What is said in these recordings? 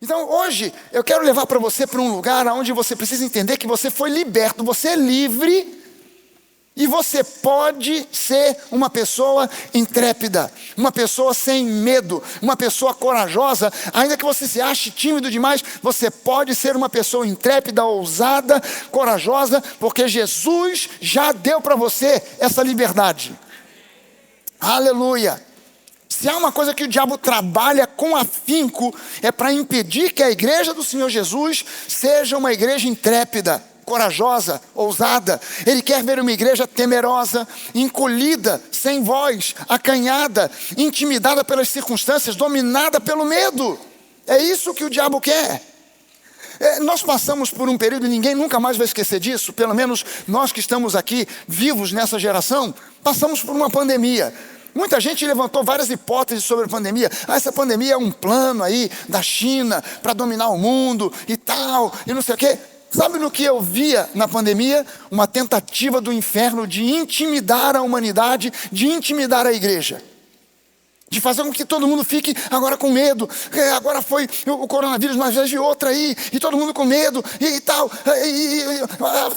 Então hoje eu quero levar para você para um lugar onde você precisa entender que você foi liberto, você é livre. E você pode ser uma pessoa intrépida, uma pessoa sem medo, uma pessoa corajosa. Ainda que você se ache tímido demais, você pode ser uma pessoa intrépida, ousada, corajosa, porque Jesus já deu para você essa liberdade. Aleluia! Se há uma coisa que o diabo trabalha com afinco, é para impedir que a igreja do Senhor Jesus seja uma igreja intrépida, corajosa, ousada. Ele quer ver uma igreja temerosa, encolhida, sem voz, acanhada, intimidada pelas circunstâncias, dominada pelo medo. É isso que o diabo quer. Nós passamos por um período, e ninguém nunca mais vai esquecer disso, pelo menos nós que estamos aqui vivos nessa geração, passamos por uma pandemia. Muita gente levantou várias hipóteses sobre a pandemia. Essa pandemia é um plano aí da China para dominar o mundo e tal, e não sei o quê. Sabe no que eu via na pandemia? Uma tentativa do inferno de intimidar a humanidade, de intimidar a igreja. De fazer com que todo mundo fique agora com medo. Agora foi o coronavírus, mas vejo outra aí, e todo mundo com medo, e tal.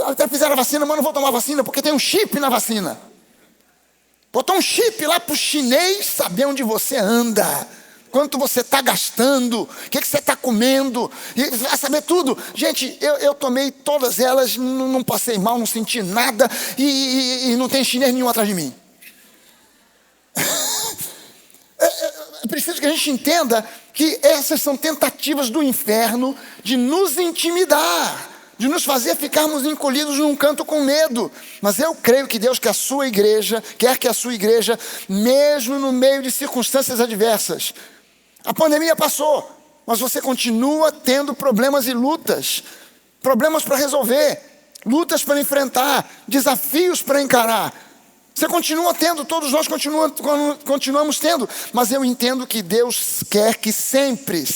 Até fizeram a vacina, mas não vou tomar vacina, porque tem um chip na vacina. Botou um chip lá para o chinês saber onde você anda. Quanto você está gastando, o que você está comendo, e vai saber tudo. Gente, eu tomei todas elas, não passei mal, não senti nada, e não tem chinês nenhum atrás de mim. É preciso que a gente entenda que essas são tentativas do inferno de nos intimidar, de nos fazer ficarmos encolhidos num canto com medo. Mas eu creio que Deus quer que a sua igreja, mesmo no meio de circunstâncias adversas. A pandemia passou, mas você continua tendo problemas e lutas, problemas para resolver, lutas para enfrentar, desafios para encarar. Você continua tendo, todos nós continuamos tendo, mas eu entendo que Deus quer que sempre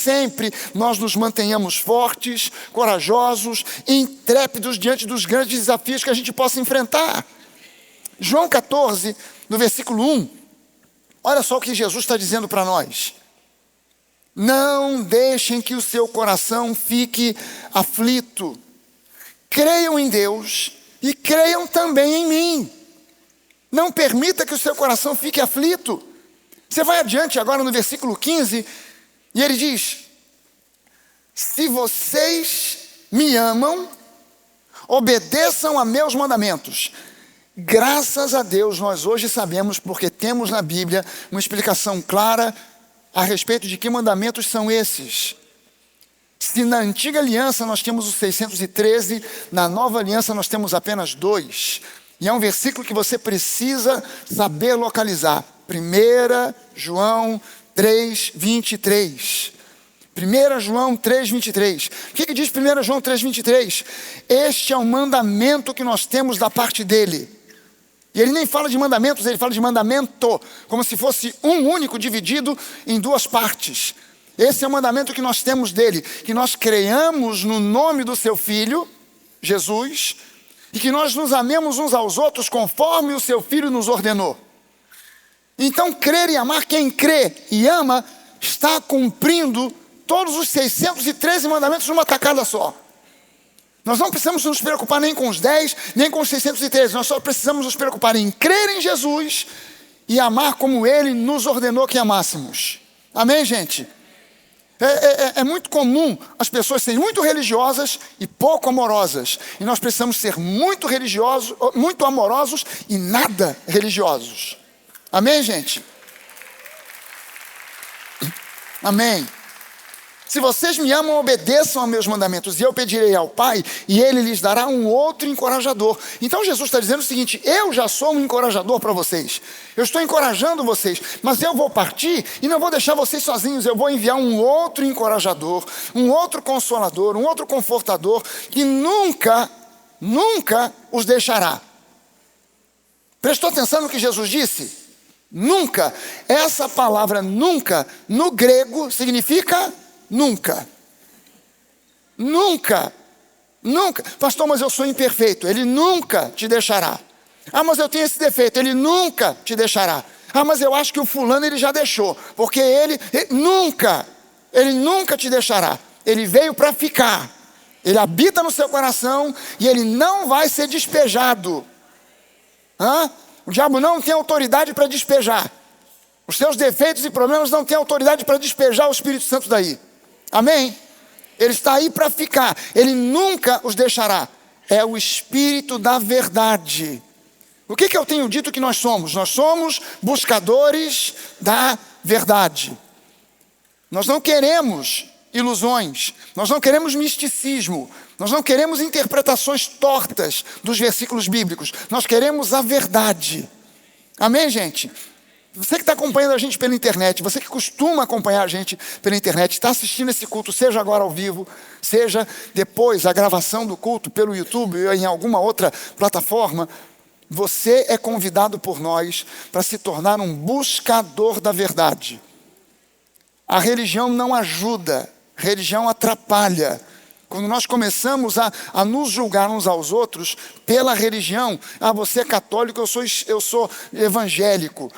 nós nos mantenhamos fortes, corajosos, intrépidos diante dos grandes desafios que a gente possa enfrentar. João 14, no versículo 1, olha só o que Jesus está dizendo para nós. Não deixem que o seu coração fique aflito. Creiam em Deus e creiam também em mim. Não permita que o seu coração fique aflito. Você vai adiante agora no versículo 15, e ele diz: se vocês me amam, obedeçam a meus mandamentos. Graças a Deus nós hoje sabemos, porque temos na Bíblia uma explicação clara a respeito de que mandamentos são esses. Se na antiga aliança nós temos os 613, na nova aliança nós temos apenas 2. E é um versículo que você precisa saber localizar. 1 João 3:23. 1 João 3:23. O que diz 1 João 3:23? Este é o mandamento que nós temos da parte dele. E ele nem fala de mandamentos, ele fala de mandamento, como se fosse um único dividido em 2 partes. Esse é o mandamento que nós temos dele, que nós creiamos no nome do seu Filho, Jesus, e que nós nos amemos uns aos outros conforme o seu Filho nos ordenou. Então, crer e amar, quem crê e ama, está cumprindo todos os 613 mandamentos numa tacada só. Nós não precisamos nos preocupar nem com os 10, nem com os 613. Nós só precisamos nos preocupar em crer em Jesus e amar como Ele nos ordenou que amássemos. Amém, gente? É muito comum as pessoas serem muito religiosas e pouco amorosas. E nós precisamos ser muito religiosos, muito amorosos e nada religiosos. Amém, gente? Amém. Se vocês me amam, obedeçam a meus mandamentos, e eu pedirei ao Pai, e Ele lhes dará um outro encorajador. Então Jesus está dizendo o seguinte: eu já sou um encorajador para vocês. Eu estou encorajando vocês, mas eu vou partir e não vou deixar vocês sozinhos. Eu vou enviar um outro encorajador, um outro consolador, um outro confortador, que nunca os deixará. Prestou atenção no que Jesus disse? Nunca. Essa palavra nunca, no grego, significa nunca. Nunca. Nunca. Pastor, mas eu sou imperfeito. Ele nunca te deixará. Ah, mas eu tenho esse defeito. Ele nunca te deixará. Ah, mas eu acho que o fulano ele já deixou. Porque ele nunca te deixará. ele veio para ficar. Ele habita no seu coração e ele não vai ser despejado. O diabo não tem autoridade para despejar. Os seus defeitos e problemas não têm autoridade para despejar o Espírito Santo daí. Amém? Ele está aí para ficar. Ele nunca os deixará. É o Espírito da verdade. O que eu tenho dito que nós somos? Nós somos buscadores da verdade. Nós não queremos ilusões. Nós não queremos misticismo. Nós não queremos interpretações tortas dos versículos bíblicos. Nós queremos a verdade. Amém, gente? Você que está acompanhando a gente pela internet, você que costuma acompanhar a gente pela internet, está assistindo esse culto, seja agora ao vivo, seja depois a gravação do culto pelo YouTube ou em alguma outra plataforma, você é convidado por nós para se tornar um buscador da verdade. A religião não ajuda, a religião atrapalha. Quando nós começamos a nos julgar uns aos outros pela religião, você é católico, eu sou evangélico,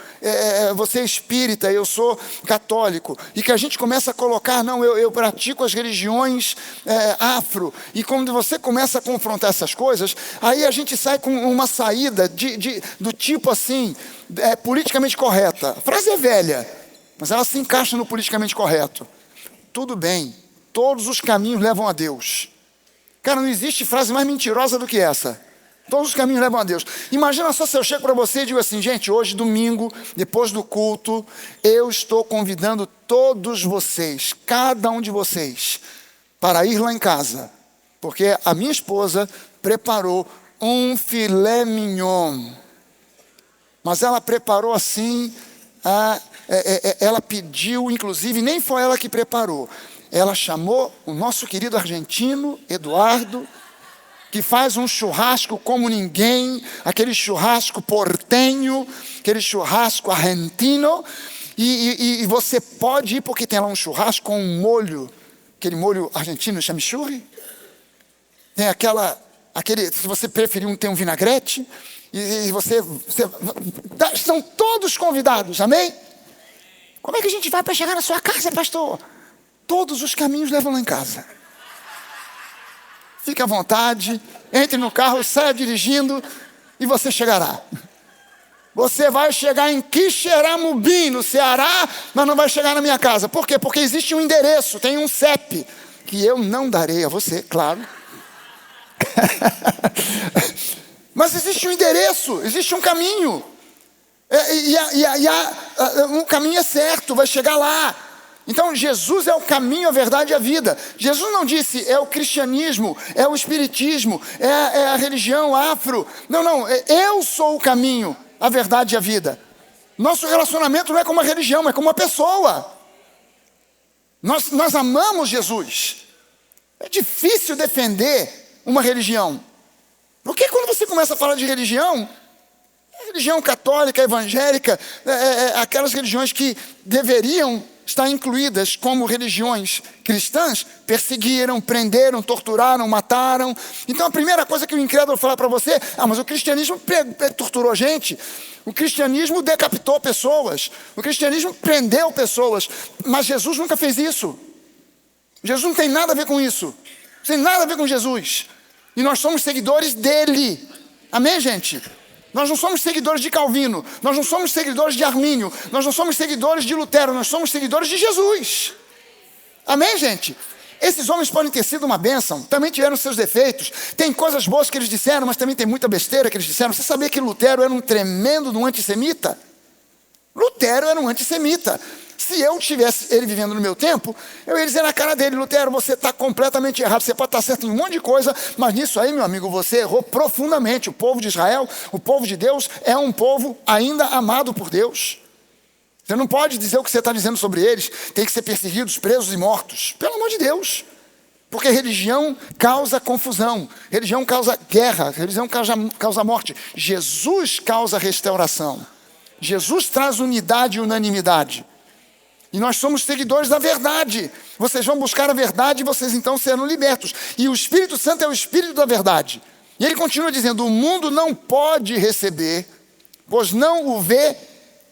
você é espírita, eu sou católico, e que a gente começa a colocar, não, eu pratico as religiões afro, e quando você começa a confrontar essas coisas, aí a gente sai com uma saída do tipo assim, politicamente correta. A frase é velha, mas ela se encaixa no politicamente correto. Tudo bem. Todos os caminhos levam a Deus. Cara, não existe frase mais mentirosa do que essa. Todos os caminhos levam a Deus. Imagina só se eu chego para você e digo assim, gente, hoje domingo, depois do culto, eu estou convidando todos vocês, cada um de vocês, para ir lá em casa. Porque a minha esposa preparou um filé mignon. Mas ela preparou assim, ela pediu, inclusive, nem foi ela que preparou. Ela chamou o nosso querido argentino, Eduardo, que faz um churrasco como ninguém, aquele churrasco portenho, aquele churrasco argentino, e você pode ir, porque tem lá um churrasco com um molho, aquele molho argentino, chimichurri, tem aquele, se você preferir, tem um vinagrete, e você estão todos convidados, amém? Como é que a gente vai para chegar na sua casa, pastor? Todos os caminhos levam lá em casa. Fique à vontade, entre no carro, saia dirigindo e você chegará. Você vai chegar em Quixeramobim, no Ceará, mas não vai chegar na minha casa. Por quê? Porque existe um endereço, tem um CEP, que eu não darei a você, claro. Mas existe um endereço, existe um caminho. Um caminho é certo, vai chegar lá. Então Jesus é o caminho, a verdade e a vida. Jesus não disse é o cristianismo, é o espiritismo, é a religião afro. Não, eu sou o caminho, a verdade e a vida. Nosso relacionamento não é com uma religião, é com uma pessoa. Nós amamos Jesus. É difícil defender uma religião. Porque quando você começa a falar de religião, religião católica, evangélica, aquelas religiões que deveriam estar incluídas como religiões cristãs, perseguiram, prenderam, torturaram, mataram. Então a primeira coisa que o incrédulo fala para você, mas o cristianismo torturou gente, o cristianismo decapitou pessoas, o cristianismo prendeu pessoas, mas Jesus nunca fez isso. Jesus não tem nada a ver com isso, não tem nada a ver com Jesus, e nós somos seguidores dele, amém, gente? Nós não somos seguidores de Calvino, nós não somos seguidores de Armínio, nós não somos seguidores de Lutero, nós somos seguidores de Jesus. Amém, gente? Esses homens podem ter sido uma bênção, também tiveram seus defeitos, tem coisas boas que eles disseram, mas também tem muita besteira que eles disseram. Você sabia que Lutero era um tremendo de um antissemita? Lutero era um antissemita. Se eu tivesse ele vivendo no meu tempo, eu ia dizer na cara dele, Lutero, você está completamente errado, você pode estar certo em um monte de coisa, mas nisso aí, meu amigo, você errou profundamente. O povo de Israel, o povo de Deus, é um povo ainda amado por Deus. Você não pode dizer o que você está dizendo sobre eles, tem que ser perseguidos, presos e mortos. Pelo amor de Deus. Porque religião causa confusão, religião causa guerra, religião causa morte. Jesus causa restauração. Jesus traz unidade e unanimidade. E nós somos seguidores da verdade. Vocês vão buscar a verdade e vocês então serão libertos. E o Espírito Santo é o Espírito da verdade. E ele continua dizendo, o mundo não pode receber, pois não o vê,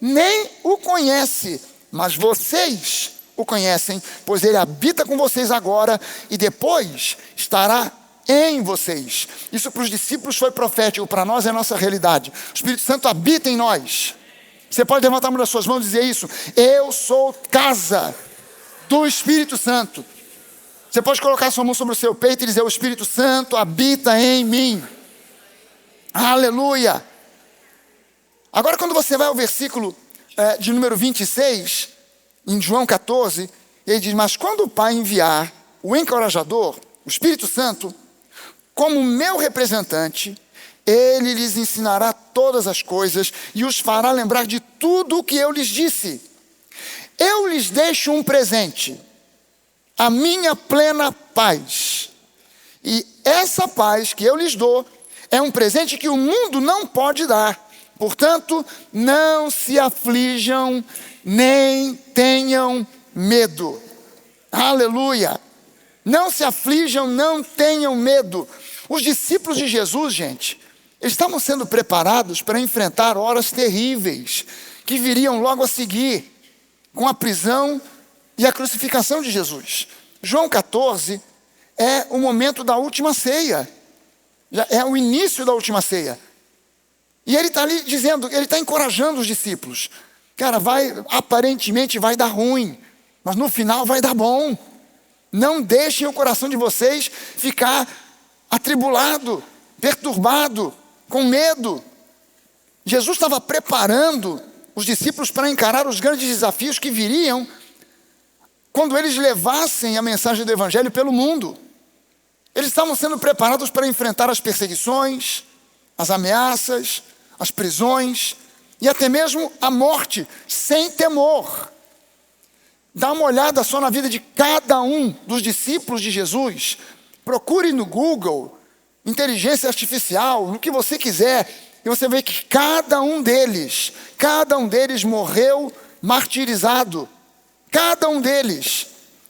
nem o conhece. Mas vocês o conhecem, pois ele habita com vocês agora e depois estará em vocês. Isso para os discípulos foi profético, para nós é a nossa realidade. O Espírito Santo habita em nós. Você pode levantar uma das suas mãos e dizer isso: eu sou casa do Espírito Santo. Você pode colocar sua mão sobre o seu peito e dizer: o Espírito Santo habita em mim. Aleluia. Agora, quando você vai ao versículo de número 26, em João 14, ele diz: mas quando o Pai enviar o encorajador, o Espírito Santo, como meu representante, ele lhes ensinará todas as coisas e os fará lembrar de tudo o que eu lhes disse. Eu lhes deixo um presente, a minha plena paz. E essa paz que eu lhes dou é um presente que o mundo não pode dar. Portanto, não se aflijam, nem tenham medo. Aleluia! Não se aflijam, não tenham medo. Os discípulos de Jesus, gente, eles estavam sendo preparados para enfrentar horas terríveis que viriam logo a seguir, com a prisão e a crucificação de Jesus. João 14 é o momento da última ceia, é o início da última ceia. E ele está ali dizendo, ele está encorajando os discípulos. Cara, aparentemente vai dar ruim, mas no final vai dar bom. Não deixem o coração de vocês ficar atribulado, perturbado, com medo. Jesus estava preparando os discípulos para encarar os grandes desafios que viriam quando eles levassem a mensagem do Evangelho pelo mundo. Eles estavam sendo preparados para enfrentar as perseguições, as ameaças, as prisões e até mesmo a morte, sem temor. Dá uma olhada só na vida de cada um dos discípulos de Jesus. Procure no Google, inteligência artificial, no que você quiser, e você vê que cada um deles morreu martirizado. Cada um deles,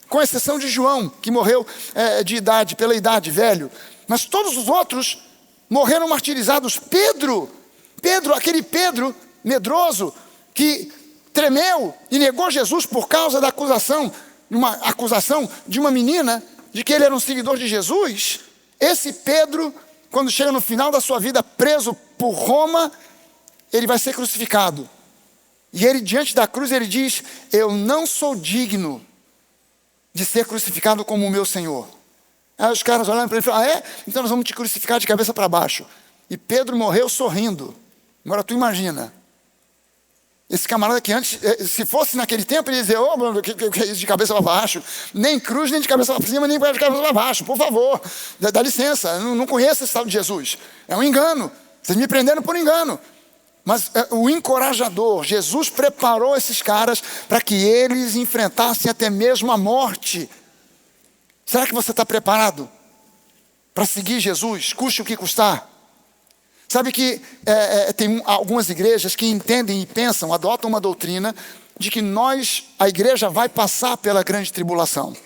com exceção de João, que morreu pela idade, velho. Mas todos os outros morreram martirizados. Pedro, aquele Pedro medroso, que tremeu e negou Jesus por causa da acusação de uma menina, de que ele era um seguidor de Jesus. Esse Pedro, quando chega no final da sua vida, preso por Roma, ele vai ser crucificado. E ele, diante da cruz, ele diz: eu não sou digno de ser crucificado como o meu Senhor. Aí os caras olham para ele e falam: ah, é? Então nós vamos te crucificar de cabeça para baixo. E Pedro morreu sorrindo. Agora tu imagina. Esse camarada que antes, se fosse naquele tempo, ele ia dizer: ô, que é isso de cabeça para baixo? Nem cruz, nem de cabeça para cima, nem de cabeça para baixo, por favor, dá licença, eu não conheço esse tal de Jesus. É um engano, vocês me prenderam por engano. Mas o encorajador, Jesus preparou esses caras para que eles enfrentassem até mesmo a morte. Será que você está preparado para seguir Jesus, custe o que custar? Sabe que tem algumas igrejas que entendem e pensam, adotam uma doutrina de que a igreja vai passar pela grande tribulação.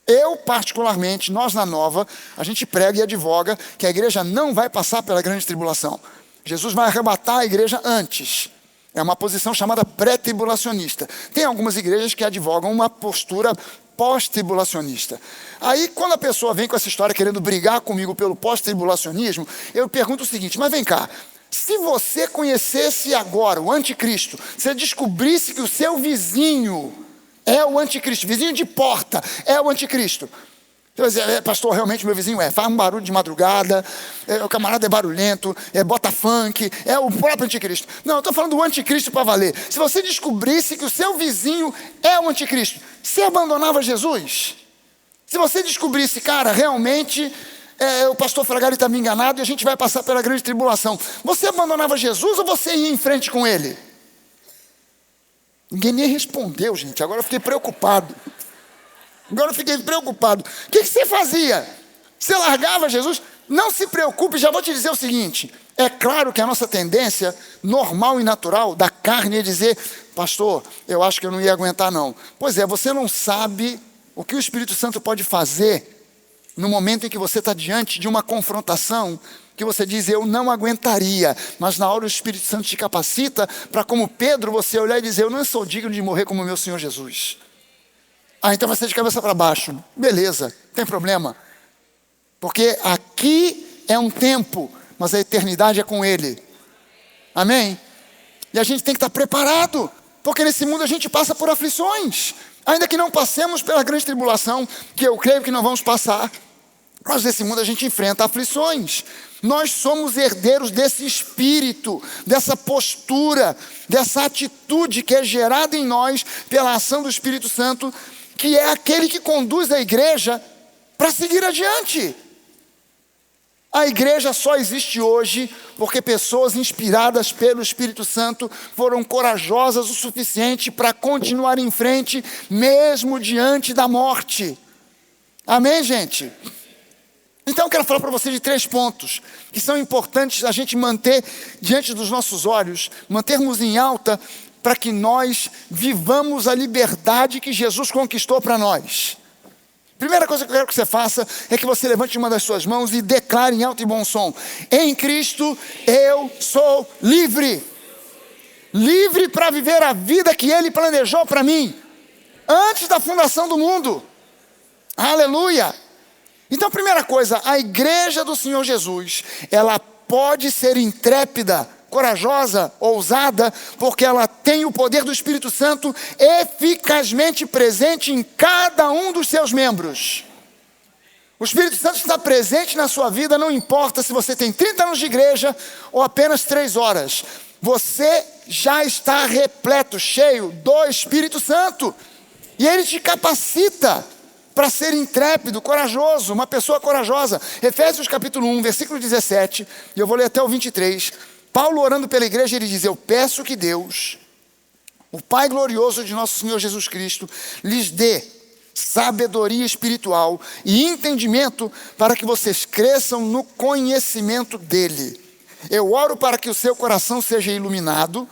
Eu, particularmente, nós na Nova, a gente prega e advoga que a igreja não vai passar pela grande tribulação. Jesus vai arrebatar a igreja antes. É uma posição chamada pré-tribulacionista. Tem algumas igrejas que advogam uma postura pós-tribulacionista. Aí, quando a pessoa vem com essa história querendo brigar comigo pelo pós-tribulacionismo, eu pergunto o seguinte: mas vem cá, se você conhecesse agora o anticristo, se descobrisse que o seu vizinho é o anticristo, vizinho de porta é o anticristo, você vai dizer: pastor, realmente meu vizinho faz um barulho de madrugada, o camarada é barulhento, bota funk, é o próprio anticristo. Não, eu estou falando do anticristo para valer. Se você descobrisse que o seu vizinho é o anticristo, você abandonava Jesus? Se você descobrisse, cara, realmente o pastor Fragari está me enganado e a gente vai passar pela grande tribulação, você abandonava Jesus ou você ia em frente com ele? Ninguém nem respondeu, gente. Agora eu fiquei preocupado. O que você fazia? Você largava Jesus? Não se preocupe, já vou te dizer o seguinte: é claro que a nossa tendência normal e natural da carne é dizer: pastor, eu acho que eu não ia aguentar não. Pois é, você não sabe o que o Espírito Santo pode fazer no momento em que você está diante de uma confrontação que você diz: eu não aguentaria, mas na hora o Espírito Santo te capacita para, como Pedro, você olhar e dizer: eu não sou digno de morrer como o meu Senhor Jesus. Ah, então vai ser de cabeça para baixo. Beleza, não tem problema. Porque aqui é um tempo, mas a eternidade é com Ele. Amém? E a gente tem que estar preparado, porque nesse mundo a gente passa por aflições. Ainda que não passemos pela grande tribulação, que eu creio que não vamos passar, mas nesse mundo a gente enfrenta aflições. Nós somos herdeiros desse espírito, dessa postura, dessa atitude que é gerada em nós pela ação do Espírito Santo, que é aquele que conduz a igreja para seguir adiante. A igreja só existe hoje porque pessoas inspiradas pelo Espírito Santo foram corajosas o suficiente para continuar em frente, mesmo diante da morte. Amém, gente? Então eu quero falar para vocês de 3 pontos que são importantes a gente manter diante dos nossos olhos, mantermos em alta, para que nós vivamos a liberdade que Jesus conquistou para nós. Primeira coisa que eu quero que você faça é que você levante uma das suas mãos e declare em alto e bom som: em Cristo eu sou livre. Livre para viver a vida que Ele planejou para mim, antes da fundação do mundo. Aleluia! Então, primeira coisa, a igreja do Senhor Jesus, ela pode ser intrépida, corajosa, ousada, porque ela tem o poder do Espírito Santo eficazmente presente em cada um dos seus membros. O Espírito Santo está presente na sua vida, não importa se você tem 30 anos de igreja ou apenas 3 horas. Você já está repleto, cheio do Espírito Santo. E Ele te capacita para ser intrépido, corajoso, uma pessoa corajosa. Efésios capítulo 1, versículo 17, e eu vou ler até o 23. Paulo, orando pela igreja, ele diz: eu peço que Deus, o Pai glorioso de nosso Senhor Jesus Cristo, lhes dê sabedoria espiritual e entendimento para que vocês cresçam no conhecimento dele. Eu oro para que o seu coração seja iluminado,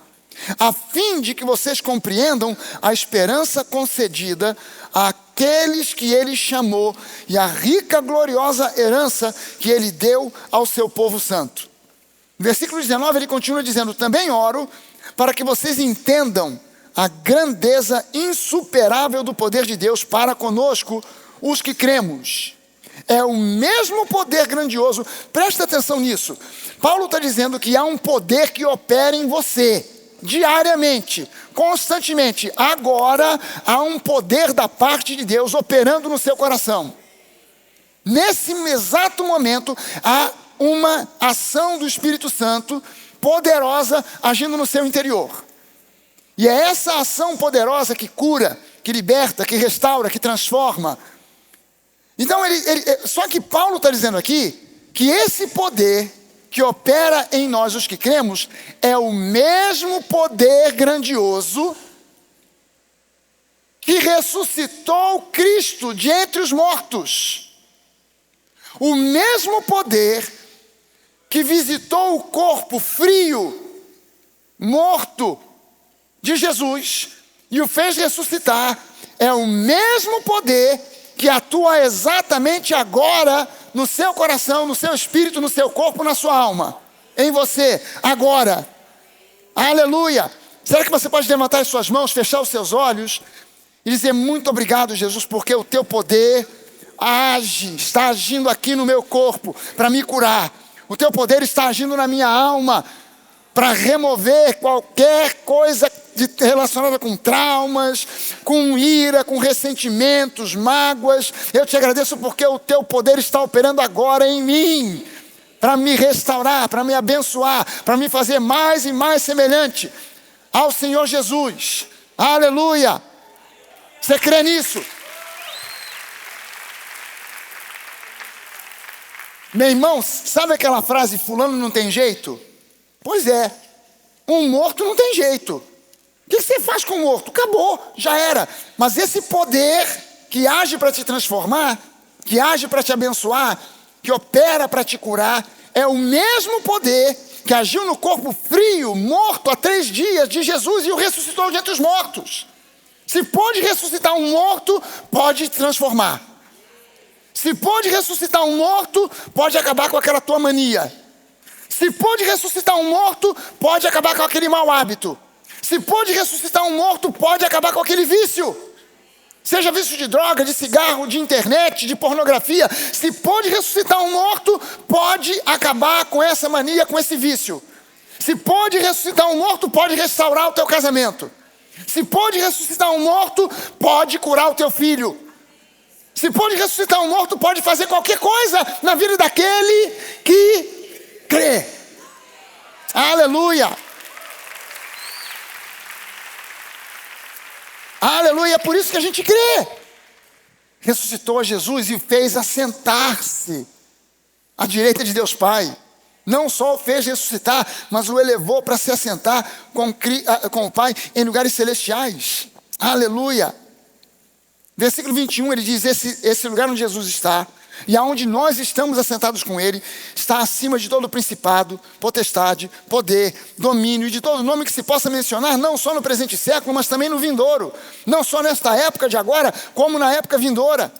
a fim de que vocês compreendam a esperança concedida àqueles que Ele chamou e a rica, gloriosa herança que Ele deu ao seu povo santo. No versículo 19 ele continua dizendo: também oro para que vocês entendam a grandeza insuperável do poder de Deus para conosco, os que cremos. É o mesmo poder grandioso. Presta atenção nisso. Paulo está dizendo que há um poder que opera em você diariamente, constantemente. Agora há um poder da parte de Deus operando no seu coração. Nesse exato momento há uma ação do Espírito Santo poderosa agindo no seu interior. E é essa ação poderosa que cura, que liberta, que restaura, que transforma. Então só que Paulo está dizendo aqui que esse poder que opera em nós os que cremos é o mesmo poder grandioso que ressuscitou Cristo de entre os mortos. O mesmo poder que visitou o corpo frio, morto de Jesus e o fez ressuscitar, é o mesmo poder que atua exatamente agora no seu coração, no seu espírito, no seu corpo, na sua alma, em você, agora. Aleluia! Será que você pode levantar as suas mãos, fechar os seus olhos e dizer: muito obrigado, Jesus, porque o teu poder está agindo aqui no meu corpo para me curar. O teu poder está agindo na minha alma para remover qualquer coisa relacionada com traumas, com ira, com ressentimentos, mágoas. Eu te agradeço porque o teu poder está operando agora em mim, para me restaurar, para me abençoar, para me fazer mais e mais semelhante ao Senhor Jesus. Aleluia! Você crê nisso? Meu irmão, sabe aquela frase, fulano não tem jeito? Pois é, um morto não tem jeito. O que você faz com o morto? Acabou, já era. Mas esse poder que age para te transformar, que age para te abençoar, que opera para te curar, é o mesmo poder que agiu no corpo frio, morto há 3 dias de Jesus e o ressuscitou de entre os mortos. Se pode ressuscitar um morto, pode te transformar. Se pode ressuscitar um morto, pode acabar com aquela tua mania. Se pode ressuscitar um morto, pode acabar com aquele mau hábito. Se pode ressuscitar um morto, pode acabar com aquele vício. Seja vício de droga, de cigarro, de internet, de pornografia. Se pôde ressuscitar um morto, pode acabar com essa mania, com esse vício. Se pôde ressuscitar um morto, pode restaurar o teu casamento. Se pôde ressuscitar um morto, pode curar o teu filho. Se pôde ressuscitar um morto, pode fazer qualquer coisa na vida daquele que crê. Aleluia! Aleluia, é por isso que a gente crê. Ressuscitou a Jesus e fez assentar-se à direita de Deus Pai. Não só o fez ressuscitar, mas o elevou para se assentar com o Pai em lugares celestiais. Aleluia. Versículo 21, ele diz, esse lugar onde Jesus está, e aonde nós estamos assentados com Ele, está acima de todo principado, potestade, poder, domínio, e de todo nome que se possa mencionar, não só no presente século, mas também no vindouro. Não só nesta época de agora, como na época vindoura.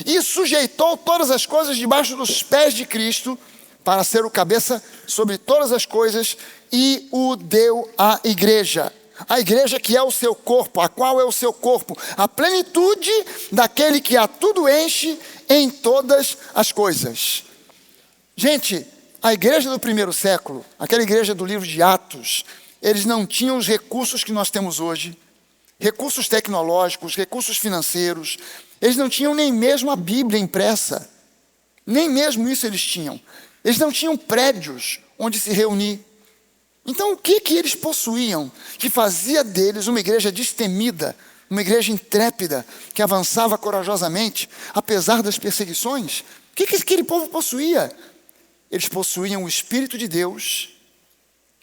E sujeitou todas as coisas debaixo dos pés de Cristo, para ser o cabeça sobre todas as coisas, e o deu à igreja. A igreja que é o seu corpo, a qual é o seu corpo, a plenitude daquele que a tudo enche em todas as coisas. Gente, a igreja do primeiro século, aquela igreja do livro de Atos, eles não tinham os recursos que nós temos hoje, recursos tecnológicos, recursos financeiros, eles não tinham nem mesmo a Bíblia impressa, nem mesmo isso eles tinham. Eles não tinham prédios onde se reunir. Então o que eles possuíam que fazia deles uma igreja destemida, uma igreja intrépida, que avançava corajosamente, apesar das perseguições? O que aquele povo possuía? Eles possuíam o Espírito de Deus,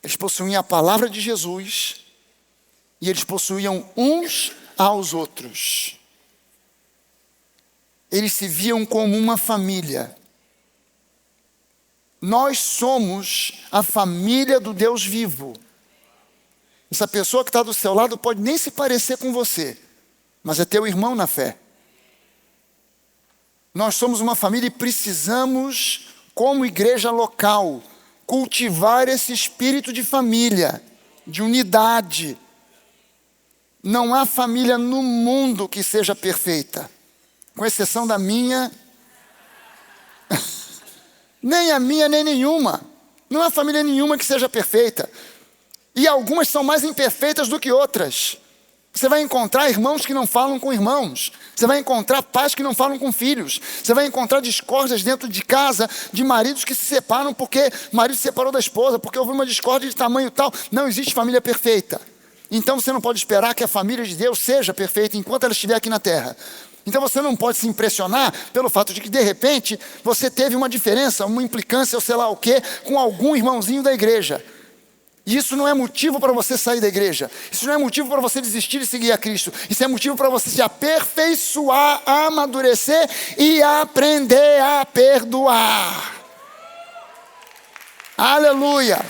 eles possuíam a palavra de Jesus, e eles possuíam uns aos outros. Eles se viam como uma família. Nós somos a família do Deus vivo. Essa pessoa que está do seu lado pode nem se parecer com você, mas é teu irmão na fé. Nós somos uma família e precisamos, como igreja local, cultivar esse espírito de família, de unidade. Não há família no mundo que seja perfeita, com exceção da minha. Nem a minha, nem nenhuma. Não há família nenhuma que seja perfeita. E algumas são mais imperfeitas do que outras. Você vai encontrar irmãos que não falam com irmãos. Você vai encontrar pais que não falam com filhos. Você vai encontrar discórdias dentro de casa, de maridos que se separam porque o marido se separou da esposa, porque houve uma discórdia de tamanho tal. Não existe família perfeita. Então você não pode esperar que a família de Deus seja perfeita enquanto ela estiver aqui na terra. Então você não pode se impressionar pelo fato de que de repente você teve uma diferença, uma implicância ou sei lá o quê, com algum irmãozinho da igreja. E isso não é motivo para você sair da igreja. Isso não é motivo para você desistir de seguir a Cristo. Isso é motivo para você se aperfeiçoar, amadurecer e aprender a perdoar. Aleluia!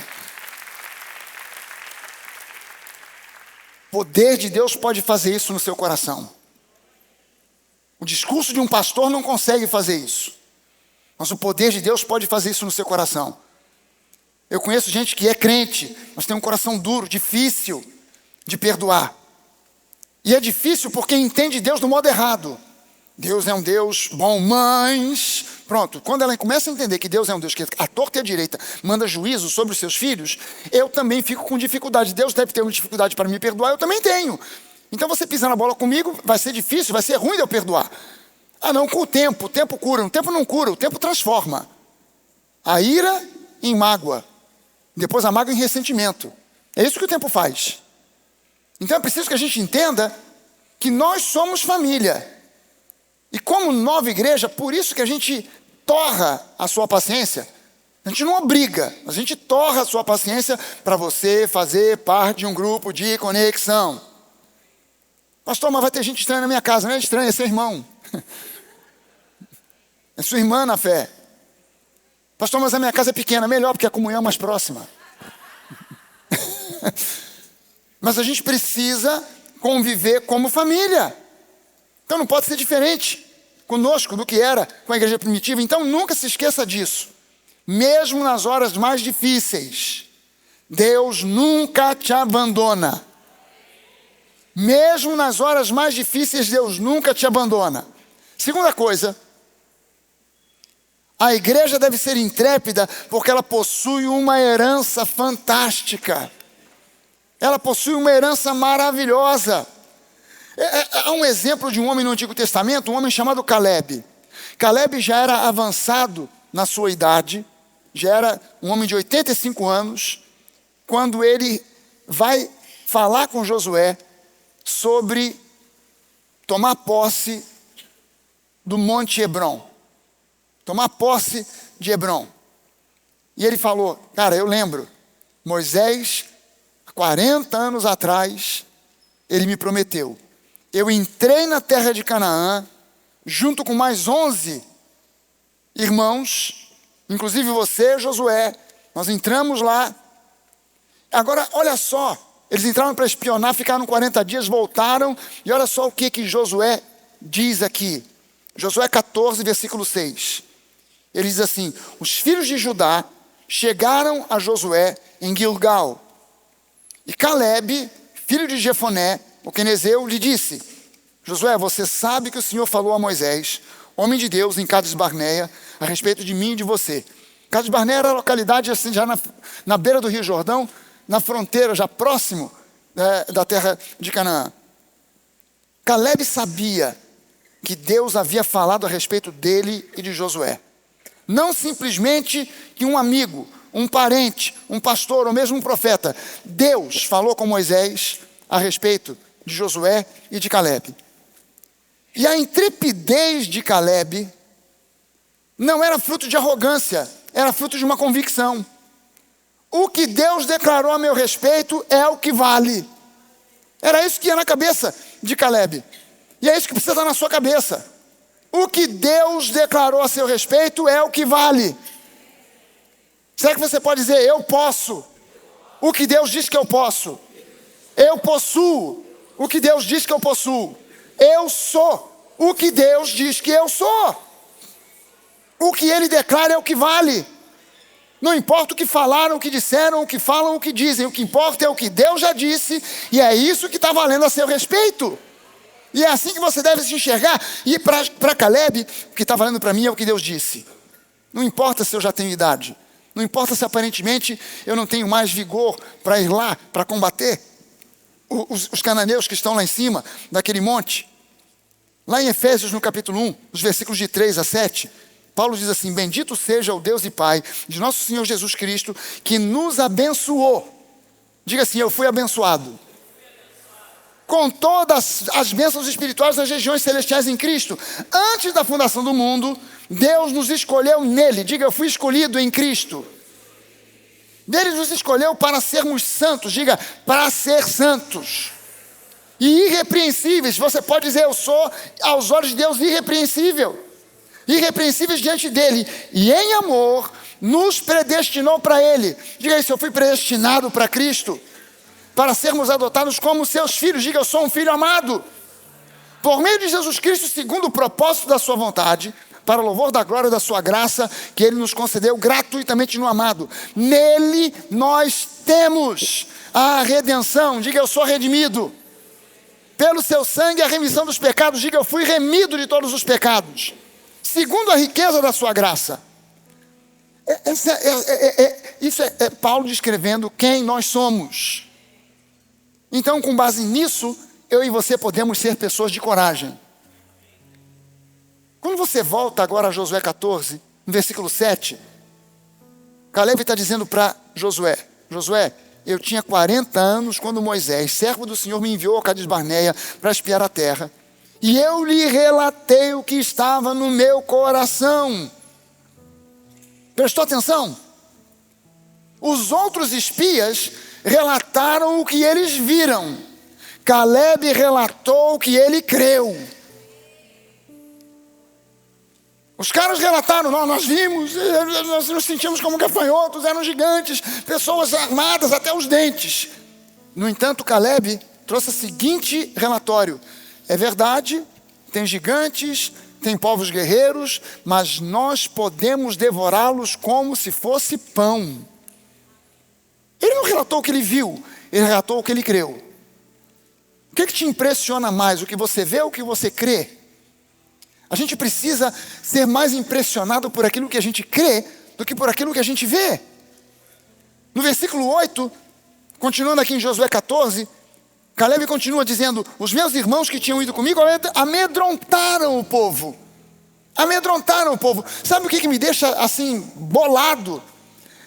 O poder de Deus pode fazer isso no seu coração. O discurso de um pastor não consegue fazer isso. Mas o poder de Deus pode fazer isso no seu coração. Eu conheço gente que é crente, mas tem um coração duro, difícil de perdoar. E é difícil porque entende Deus do modo errado. Deus é um Deus bom, mas... Pronto, quando ela começa a entender que Deus é um Deus que à torta e à direita manda juízo sobre os seus filhos, eu também fico com dificuldade. Deus deve ter uma dificuldade para me perdoar, eu também tenho. Então você pisar na bola comigo, vai ser difícil, vai ser ruim de eu perdoar. Ah não, com o tempo cura, o tempo não cura, o tempo transforma. A ira em mágoa, depois a mágoa em ressentimento. É isso que o tempo faz. Então é preciso que a gente entenda que nós somos família. E como nova igreja, por isso que a gente torra a sua paciência. A gente não obriga, a gente torra a sua paciência para você fazer parte de um grupo de conexão. Pastor, mas vai ter gente estranha na minha casa. Não é estranho, é seu irmão. É sua irmã na fé. Pastor, mas a minha casa é pequena. Melhor, porque a comunhão é mais próxima. Mas a gente precisa conviver como família. Então não pode ser diferente conosco do que era com a igreja primitiva. Então nunca se esqueça disso. Mesmo nas horas mais difíceis, Deus nunca te abandona. Mesmo nas horas mais difíceis, Deus nunca te abandona. Segunda coisa, a igreja deve ser intrépida porque ela possui uma herança fantástica. Ela possui uma herança maravilhosa. Há um exemplo de um homem no Antigo Testamento, um homem chamado Caleb. Caleb já era avançado na sua idade, já era um homem de 85 anos, quando ele vai falar com Josué sobre tomar posse do Monte Hebron. Tomar posse de Hebron. E ele falou, cara, eu lembro, Moisés, 40 anos atrás, ele me prometeu. Eu entrei na terra de Canaã, junto com mais 11 irmãos, inclusive você, Josué, nós entramos lá. Agora, olha só, eles entraram para espionar, ficaram 40 dias, voltaram, e olha só o que Josué diz aqui. Josué 14, versículo 6. Ele diz assim, os filhos de Judá chegaram a Josué em Gilgal. E Caleb, filho de Jefoné, o quenezeu, lhe disse, Josué, você sabe que o Senhor falou a Moisés, homem de Deus, em Cades Barneia, a respeito de mim e de você. Cades Barneia era a localidade assim, já na beira do Rio Jordão, na fronteira, já próximo da terra de Canaã. Caleb sabia que Deus havia falado a respeito dele e de Josué. Não simplesmente que um amigo, um parente, um pastor ou mesmo um profeta. Deus falou com Moisés a respeito de Josué e de Caleb. E a intrepidez de Caleb não era fruto de arrogância, era fruto de uma convicção. O que Deus declarou a meu respeito é o que vale. Era isso que ia na cabeça de Caleb. E é isso que precisa estar na sua cabeça. O que Deus declarou a seu respeito é o que vale. Será que você pode dizer, eu posso o que Deus diz que eu posso? Eu possuo o que Deus diz que eu possuo. Eu sou o que Deus diz que eu sou. O que Ele declara é o que vale. Não importa o que falaram, o que disseram, o que falam, o que dizem. O que importa é o que Deus já disse. E é isso que está valendo a seu respeito. E é assim que você deve se enxergar. E para Caleb, o que está valendo para mim é o que Deus disse. Não importa se eu já tenho idade. Não importa se aparentemente eu não tenho mais vigor para ir lá, para combater os cananeus que estão lá em cima daquele monte. Lá em Efésios, no capítulo 1, os versículos de 3 a 7, Paulo diz assim, bendito seja o Deus e Pai de nosso Senhor Jesus Cristo, que nos abençoou. Diga assim, eu fui abençoado. Com todas as bênçãos espirituais das regiões celestiais em Cristo. Antes da fundação do mundo, Deus nos escolheu nele. Diga, eu fui escolhido em Cristo. Ele nos escolheu para sermos santos. Diga, para ser santos. E irrepreensíveis. Você pode dizer, eu sou, aos olhos de Deus, irrepreensível. Irrepreensíveis diante dele. E em amor, nos predestinou para ele. Diga isso, eu fui predestinado para Cristo. Para sermos adotados como seus filhos. Diga, eu sou um filho amado. Por meio de Jesus Cristo, segundo o propósito da sua vontade, para o louvor da glória da sua graça, que Ele nos concedeu gratuitamente no amado. Nele nós temos a redenção. Diga, eu sou redimido. Pelo seu sangue a remissão dos pecados. Diga, eu fui remido de todos os pecados. Segundo a riqueza da sua graça. Isso é Paulo descrevendo quem nós somos. Então, com base nisso, eu e você podemos ser pessoas de coragem. Quando você volta agora a Josué 14, no versículo 7, Caleb está dizendo para Josué, Josué, eu tinha 40 anos quando Moisés, servo do Senhor, me enviou a Cades Barneia para espiar a terra. E eu lhe relatei o que estava no meu coração. Prestou atenção? Os outros espias relataram o que eles viram. Caleb relatou o que ele creu. Os caras relataram, nós vimos, nós nos sentimos como gafanhotos, eram gigantes, pessoas armadas até os dentes. No entanto, Caleb trouxe o seguinte relatório. É verdade, tem gigantes, tem povos guerreiros, mas nós podemos devorá-los como se fosse pão. Ele não relatou o que ele viu, ele relatou o que ele creu. O que te impressiona mais, o que você vê ou o que você crê? A gente precisa ser mais impressionado por aquilo que a gente crê do que por aquilo que a gente vê. No versículo 8, continuando aqui em Josué 14, Caleb continua dizendo: os meus irmãos que tinham ido comigo amedrontaram o povo. Amedrontaram o povo. Sabe o que me deixa assim bolado?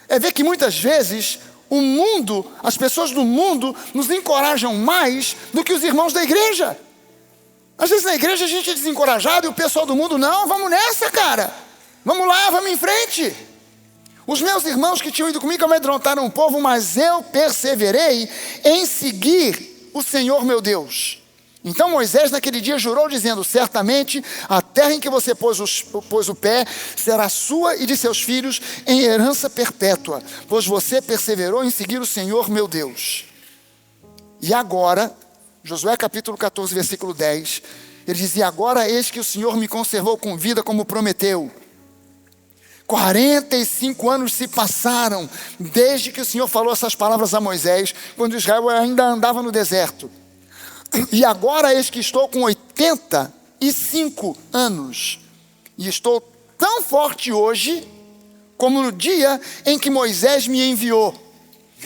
É ver que muitas vezes o mundo, as pessoas do mundo nos encorajam mais do que os irmãos da igreja. Às vezes na igreja a gente é desencorajado e o pessoal do mundo: não, vamos nessa, cara. Vamos lá, vamos em frente. Os meus irmãos que tinham ido comigo amedrontaram o povo, mas eu perseverei em seguir o Senhor meu Deus. Então Moisés naquele dia jurou dizendo: certamente a terra em que você pôs o pé será sua e de seus filhos em herança perpétua, pois você perseverou em seguir o Senhor meu Deus. E agora, Josué capítulo 14, versículo 10, ele dizia: agora eis que o Senhor me conservou com vida como prometeu. 45 anos se passaram desde que o Senhor falou essas palavras a Moisés, quando Israel ainda andava no deserto. E agora eis que estou com 85 anos. E estou tão forte hoje como no dia em que Moisés me enviou.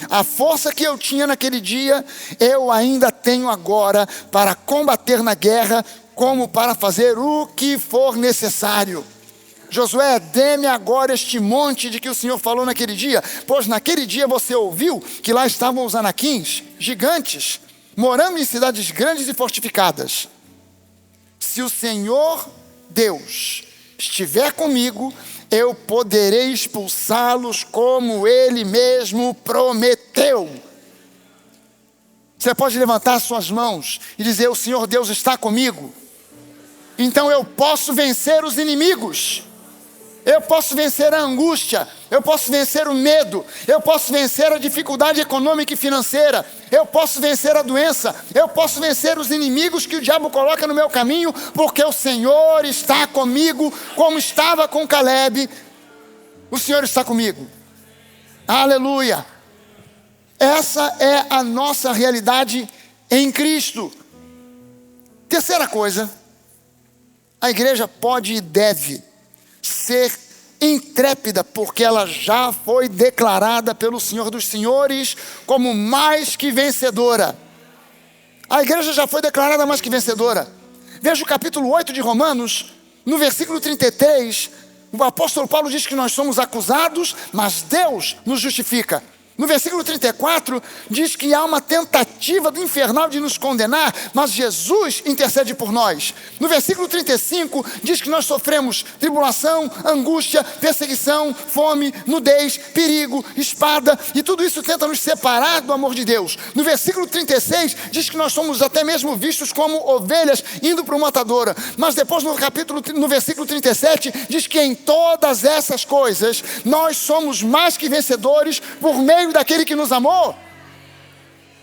A força que eu tinha naquele dia, eu ainda tenho agora para combater na guerra, como para fazer o que for necessário. Josué, dê-me agora este monte de que o Senhor falou naquele dia, pois naquele dia você ouviu que lá estavam os anaquins, gigantes, morando em cidades grandes e fortificadas. Se o Senhor Deus estiver comigo, eu poderei expulsá-los como Ele mesmo prometeu. Você pode levantar suas mãos e dizer: o Senhor Deus está comigo, então eu posso vencer os inimigos. Eu posso vencer a angústia, eu posso vencer o medo, eu posso vencer a dificuldade econômica e financeira, eu posso vencer a doença, eu posso vencer os inimigos que o diabo coloca no meu caminho, porque o Senhor está comigo, como estava com Caleb. O Senhor está comigo. Aleluia! Essa é a nossa realidade em Cristo. Terceira coisa, a igreja pode e deve ser intrépida, porque ela já foi declarada pelo Senhor dos Senhores como mais que vencedora. A igreja já foi declarada mais que vencedora. Veja o capítulo 8 de Romanos, no versículo 33, o apóstolo Paulo diz que nós somos acusados, mas Deus nos justifica. No versículo 34, diz que há uma tentativa do infernal de nos condenar, mas Jesus intercede por nós. No versículo 35, diz que nós sofremos tribulação, angústia, perseguição, fome, nudez, perigo, espada, e tudo isso tenta nos separar do amor de Deus. No versículo 36, diz que nós somos até mesmo vistos como ovelhas indo para uma matadora. Mas depois no versículo 37, diz que em todas essas coisas, nós somos mais que vencedores por meio daquele que nos amou.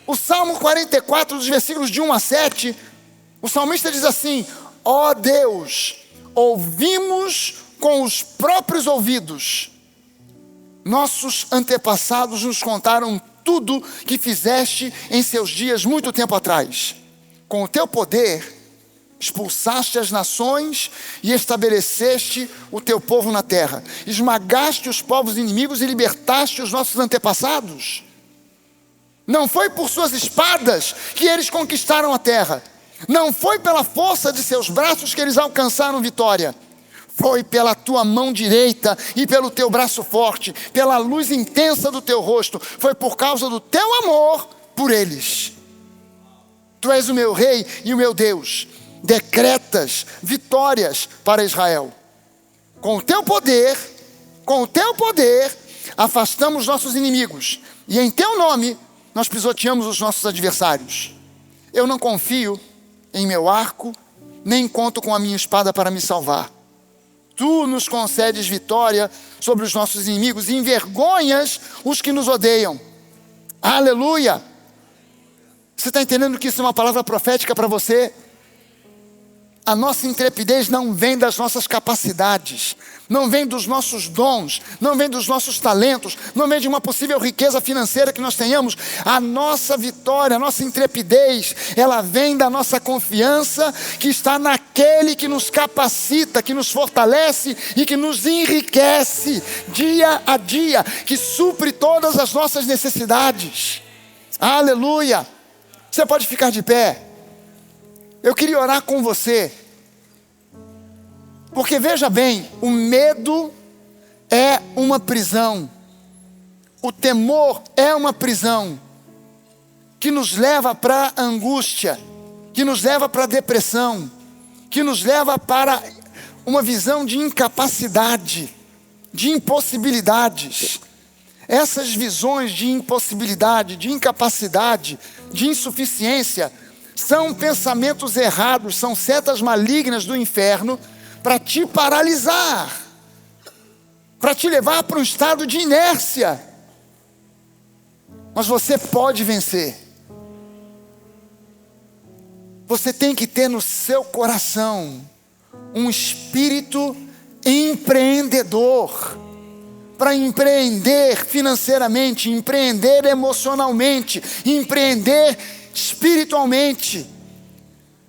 O Salmo 44, dos versículos de 1 a 7, o salmista diz assim: ó Deus, ouvimos com os próprios ouvidos, nossos antepassados nos contaram tudo que fizeste em seus dias muito tempo atrás. Com o teu poder expulsaste as nações e estabeleceste o teu povo na terra. Esmagaste os povos inimigos e libertaste os nossos antepassados. Não foi por suas espadas que eles conquistaram a terra. Não foi pela força de seus braços que eles alcançaram vitória. Foi pela tua mão direita e pelo teu braço forte, pela luz intensa do teu rosto. Foi por causa do teu amor por eles. Tu és o meu rei e o meu Deus. Decretas vitórias para Israel. Com o teu poder, afastamos nossos inimigos. E em teu nome, nós pisoteamos os nossos adversários. Eu não confio em meu arco, nem conto com a minha espada para me salvar. Tu nos concedes vitória sobre os nossos inimigos e envergonhas os que nos odeiam. Aleluia! Você está entendendo que isso é uma palavra profética para você? A nossa intrepidez não vem das nossas capacidades, não vem dos nossos dons, não vem dos nossos talentos, não vem de uma possível riqueza financeira que nós tenhamos. A nossa vitória, a nossa intrepidez, ela vem da nossa confiança que está naquele que nos capacita, que nos fortalece e que nos enriquece dia a dia, que supre todas as nossas necessidades. Aleluia! Você pode ficar de pé. Eu queria orar com você. Porque veja bem, o medo é uma prisão. O temor é uma prisão que nos leva para a angústia, que nos leva para a depressão, que nos leva para uma visão de incapacidade, de impossibilidades. Essas visões de impossibilidade, de incapacidade, de insuficiência, são pensamentos errados, são setas malignas do inferno para te paralisar, para te levar para um estado de inércia. Mas você pode vencer. Você tem que ter no seu coração um espírito empreendedor, para empreender financeiramente, empreender emocionalmente, empreender espiritualmente.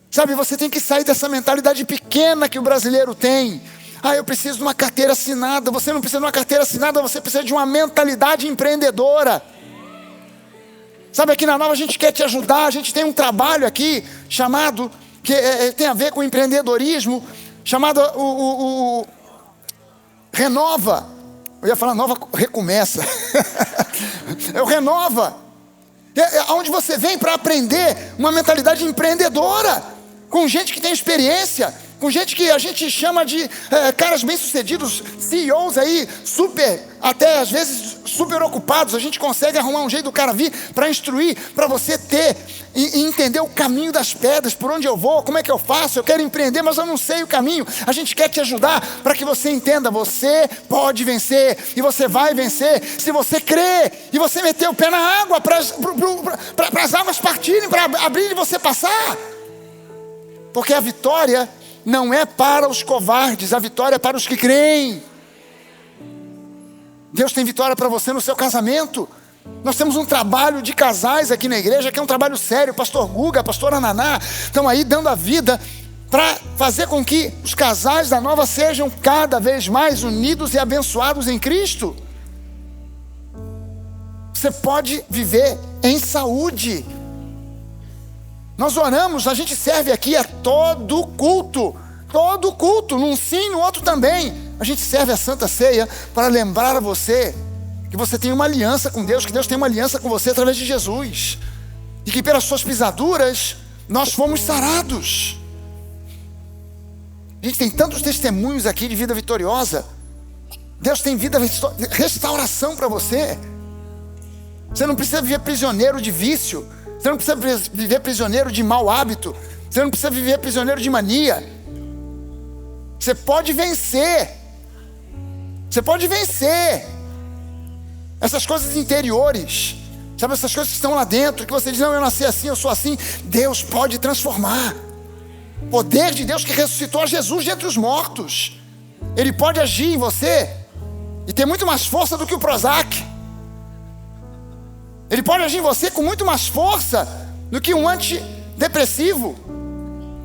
Sabe, você tem que sair dessa mentalidade pequena que o brasileiro tem. Eu preciso de uma carteira assinada. Você não precisa de uma carteira assinada, você precisa de uma mentalidade empreendedora. Sabe, aqui na Nova a gente quer te ajudar. A gente tem um trabalho aqui chamado, que tem a ver com empreendedorismo, chamado o Renova. Eu ia falar Nova Recomeça. É o Renova. É onde você vem para aprender uma mentalidade empreendedora, com gente que tem experiência, com gente que a gente chama de caras bem-sucedidos, CEOs aí, até às vezes super ocupados. A gente consegue arrumar um jeito do cara vir para instruir, para você ter e entender o caminho das pedras, por onde eu vou, como é que eu faço. Eu quero empreender, mas eu não sei o caminho. A gente quer te ajudar para que você entenda, você pode vencer e você vai vencer se você crer e você meter o pé na água para as águas partirem, para abrir e você passar. Porque a vitória não é para os covardes, a vitória é para os que creem. Deus tem vitória para você no seu casamento. Nós temos um trabalho de casais aqui na igreja, que é um trabalho sério. O pastor Guga, a pastora Naná estão aí dando a vida para fazer com que os casais da Nova sejam cada vez mais unidos e abençoados em Cristo. Você pode viver em saúde. Nós oramos, a gente serve aqui a todo culto, num sim, no outro também. A gente serve a Santa Ceia para lembrar a você que você tem uma aliança com Deus, que Deus tem uma aliança com você através de Jesus, e que pelas suas pisaduras nós fomos sarados. A gente tem tantos testemunhos aqui de vida vitoriosa. Deus tem vida, restauração para você. Você não precisa viver prisioneiro de vício. Você não precisa viver prisioneiro de mau hábito. Você não precisa viver prisioneiro de mania. Você pode vencer. Você pode vencer essas coisas interiores. Sabe, essas coisas que estão lá dentro, que você diz, não, eu nasci assim, eu sou assim. Deus pode transformar. O poder de Deus que ressuscitou a Jesus dentre os mortos, Ele pode agir em você e ter muito mais força do que o Prozac. Ele pode agir em você com muito mais força do que um antidepressivo.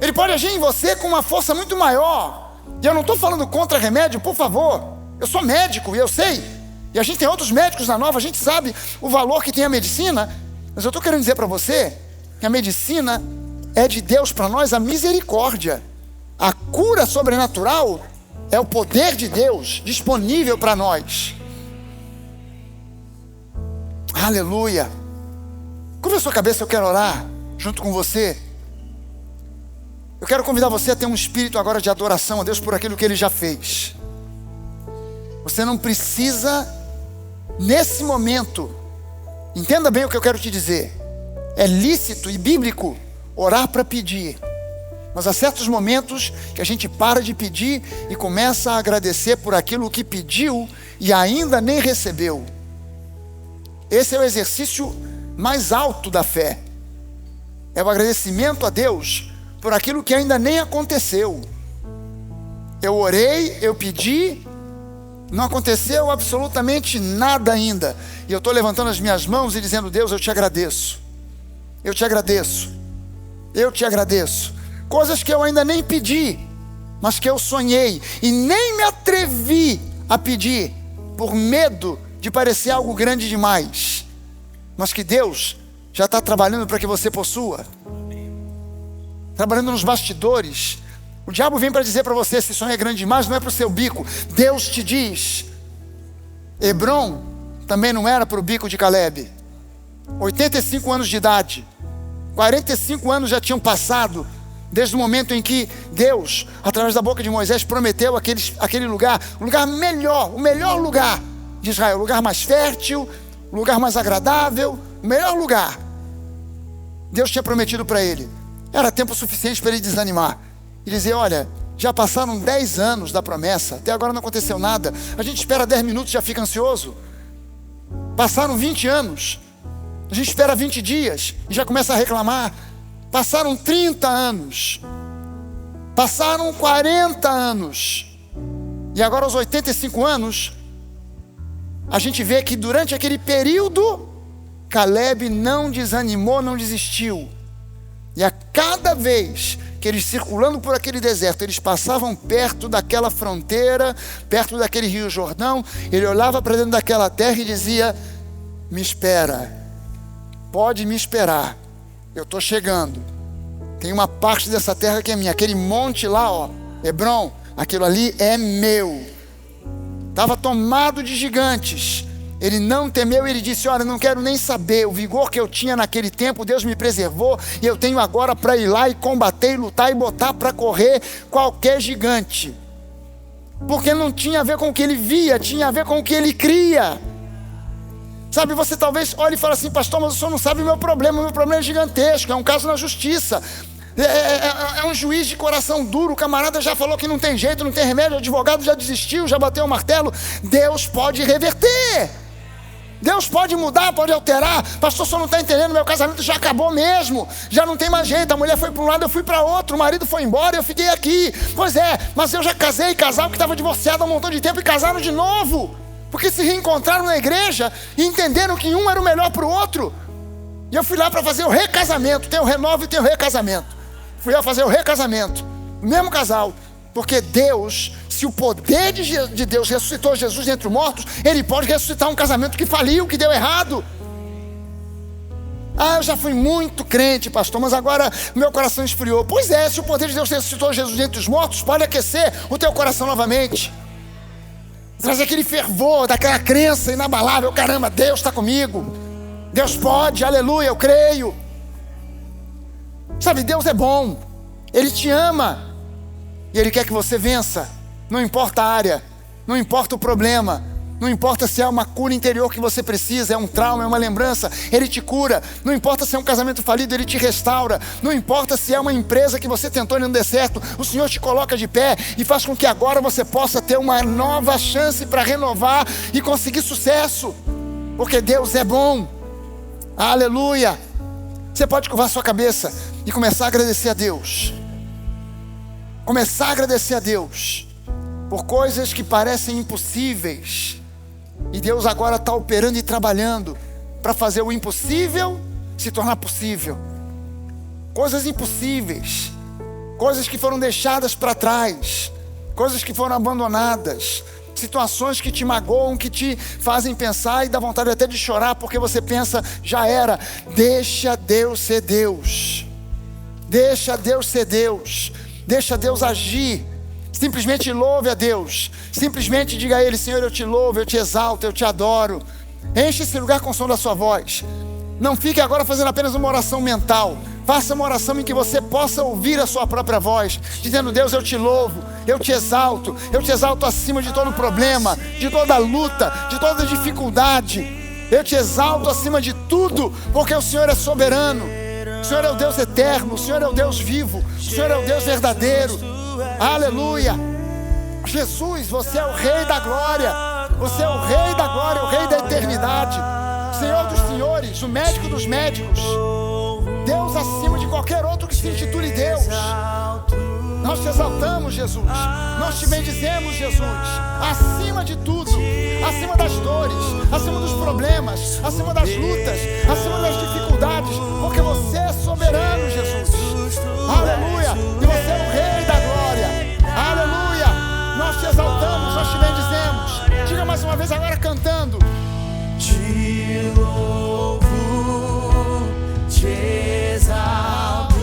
Ele pode agir em você com uma força muito maior. E eu não estou falando contra remédio, por favor. Eu sou médico e eu sei. E a gente tem outros médicos na Nova, a gente sabe o valor que tem a medicina. Mas eu estou querendo dizer para você que a medicina é de Deus para nós, a misericórdia. A cura sobrenatural é o poder de Deus disponível para nós. Aleluia. Curva a sua cabeça, eu quero orar junto com você. Eu quero convidar você a ter um espírito agora de adoração a Deus por aquilo que Ele já fez. Você não precisa, nesse momento, entenda bem o que eu quero te dizer. É lícito e bíblico orar para pedir. Mas há certos momentos que a gente para de pedir e começa a agradecer por aquilo que pediu e ainda nem recebeu. Esse é o exercício mais alto da fé. É o agradecimento a Deus por aquilo que ainda nem aconteceu. Eu orei, eu pedi Não aconteceu absolutamente nada ainda. E eu estou levantando as minhas mãos e dizendo: Deus, eu te agradeço. Eu te agradeço. Eu te agradeço. Coisas que eu ainda nem pedi, mas que eu sonhei e nem me atrevi a pedir, por medo de parecer algo grande demais, mas que Deus já está trabalhando para que você possua. Trabalhando nos bastidores. O diabo vem para dizer para você: esse sonho é grande demais, não é para o seu bico. Deus te diz: Hebrom também não era para o bico de Caleb. 85 anos de idade, 45 anos já tinham passado desde o momento em que Deus, através da boca de Moisés, prometeu aquele lugar, o lugar melhor, o melhor lugar de Israel, o lugar mais fértil, o lugar mais agradável, o melhor lugar. Deus tinha prometido para ele. Era tempo suficiente para ele desanimar e dizer: olha, já passaram 10 anos da promessa, até agora não aconteceu nada. A gente espera 10 minutos e já fica ansioso. Passaram 20 anos, a gente espera 20 dias e já começa a reclamar. Passaram 30 anos, passaram 40 anos, e agora aos 85 anos, a gente vê que durante aquele período, Caleb não desanimou, não desistiu. E a cada vez que eles, circulando por aquele deserto, eles passavam perto daquela fronteira, perto daquele rio Jordão, ele olhava para dentro daquela terra e dizia: me espera, pode me esperar, eu estou chegando. Tem uma parte dessa terra que é minha. Aquele monte lá, ó, Hebrom, aquilo ali é meu. Estava tomado de gigantes. Ele não temeu, ele disse: olha, não quero nem saber. O vigor que eu tinha naquele tempo, Deus me preservou, e eu tenho agora para ir lá e combater, e lutar e botar para correr qualquer gigante. Porque não tinha a ver com o que ele via, tinha a ver com o que ele cria. Sabe, você talvez olhe e fale assim: pastor, mas o senhor não sabe o meu problema é gigantesco, é um caso na justiça. É um juiz de coração duro, o camarada já falou que não tem jeito, não tem remédio, o advogado já desistiu, já bateu o martelo. Deus pode reverter, Deus pode mudar, pode alterar. Pastor, o senhor não está entendendo, meu casamento já acabou mesmo, já não tem mais jeito, a mulher foi para um lado, eu fui para outro, o marido foi embora, eu fiquei aqui. Pois é, mas eu já casei, casal que estava divorciado há um montão de tempo e casaram de novo, porque se reencontraram na igreja e entenderam que um era o melhor para o outro. E eu fui lá para fazer o recasamento, tem o renovo e tem o recasamento. Fui lá fazer o recasamento, o mesmo casal, porque Deus, se o poder de Deus ressuscitou Jesus dentre os mortos, Ele pode ressuscitar um casamento que faliu, que deu errado. Ah, eu já fui muito crente, pastor, mas agora meu coração esfriou. Pois é, se o poder de Deus ressuscitou Jesus dentre os mortos, pode aquecer o teu coração novamente, trazer aquele fervor, daquela crença inabalável: caramba, Deus está comigo, Deus pode, aleluia, eu creio. Sabe, Deus é bom, Ele te ama, e Ele quer que você vença. Não importa a área, não importa o problema, não importa se é uma cura interior que você precisa, é um trauma, é uma lembrança, Ele te cura. Não importa se é um casamento falido, Ele te restaura. Não importa se é uma empresa que você tentou e não deu certo, o Senhor te coloca de pé e faz com que agora você possa ter uma nova chance para renovar e conseguir sucesso, porque Deus é bom, aleluia. Você pode curvar sua cabeça e começar a agradecer a Deus. Começar a agradecer a Deus por coisas que parecem impossíveis, e Deus agora está operando e trabalhando para fazer o impossível se tornar possível. Coisas impossíveis, coisas que foram deixadas para trás, coisas que foram abandonadas, situações que te magoam, que te fazem pensar e dá vontade até de chorar, porque você pensa: já era. Deixa Deus ser Deus, deixa Deus ser Deus, deixa Deus agir. Simplesmente louve a Deus, simplesmente diga a Ele: Senhor, eu te louvo, eu te exalto, eu te adoro. Enche esse lugar com o som da sua voz. Não fique agora fazendo apenas uma oração mental. Faça uma oração em que você possa ouvir a sua própria voz, dizendo: Deus, eu te louvo, eu te exalto acima de todo problema, de toda luta, de toda dificuldade. Eu te exalto acima de tudo, porque o Senhor é soberano, o Senhor é o Deus eterno, o Senhor é o Deus vivo, o Senhor é o Deus verdadeiro. Aleluia. Jesus, você é o Rei da glória, você é o Rei da glória, o Rei da eternidade, Senhor dos senhores, o médico dos médicos, Deus acima de qualquer outro que se intitule Deus. Nós te exaltamos, Jesus, nós te bendizemos, Jesus, acima de tudo. acima das dores, acima dos problemas, acima das lutas, acima das dificuldades, porque você é soberano, Jesus. Aleluia! E você é o Rei da glória. Aleluia! Nós te exaltamos, nós te bendizemos. Diga mais uma vez agora cantando. Te louvo, te exalto,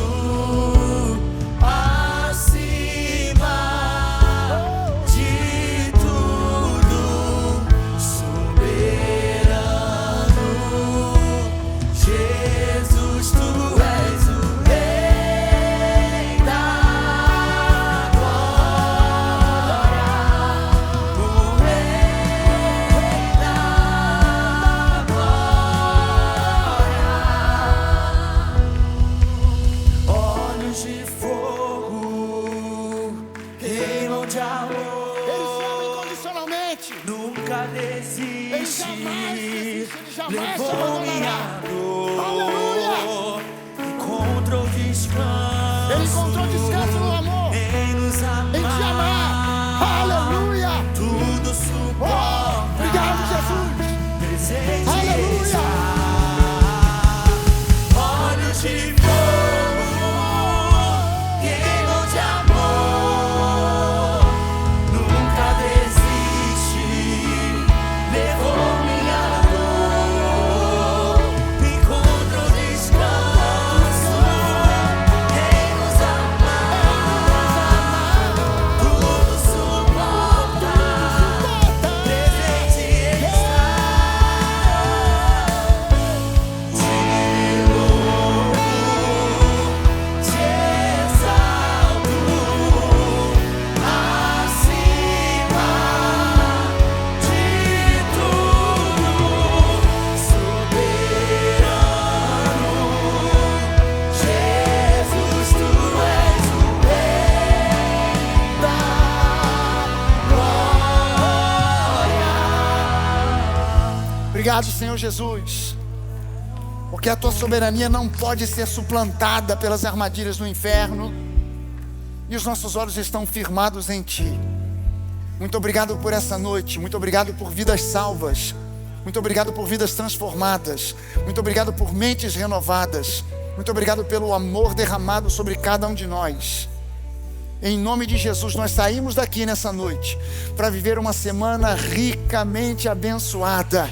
acima de tudo, soberano. Jesus, tu és o Rei da glória, o Rei da olhos de fogo, queimam de amor. Ele te ama incondicionalmente. Nunca Ele desiste, jamais desiste, ele jamais te levou abandonará. minha dor, Aleluia. encontrou descanso. Ele encontrou descanso no amor, em nos amar, em te amar. Aleluia. tudo Oh, suporta. obrigado, Jesus. Presente Aleluia. está. Olhos de fogo, queimam de amor. Nunca desiste, levou minha dor. Encontro descanso em nos amar. Tudo suporta. Presente está. Te louvo, te exalto, acima de tudo, soberano. Jesus, tu és o Rei da glória. Obrigado, Senhor Jesus, porque a tua soberania não pode ser suplantada pelas armadilhas do inferno e os nossos olhos estão firmados em ti. Muito obrigado por essa noite, muito obrigado por vidas salvas, muito obrigado por vidas transformadas, muito obrigado por mentes renovadas, muito obrigado pelo amor derramado sobre cada um de nós. Em nome de Jesus, nós saímos daqui nessa noite para viver uma semana ricamente abençoada,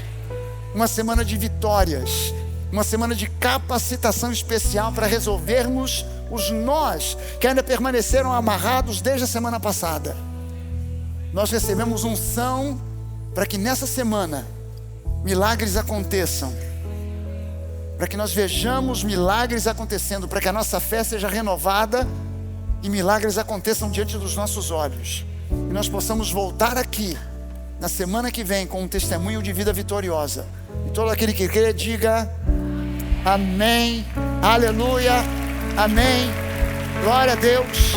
uma semana de vitórias, uma semana de capacitação especial para resolvermos os nós que ainda permaneceram amarrados desde a semana passada. Nós recebemos unção para que nessa semana milagres aconteçam, para que nós vejamos milagres acontecendo, para que a nossa fé seja renovada e milagres aconteçam diante dos nossos olhos, e nós possamos voltar aqui na semana que vem com um testemunho de vida vitoriosa. E todo aquele que crê diga amém, aleluia, amém, glória a Deus.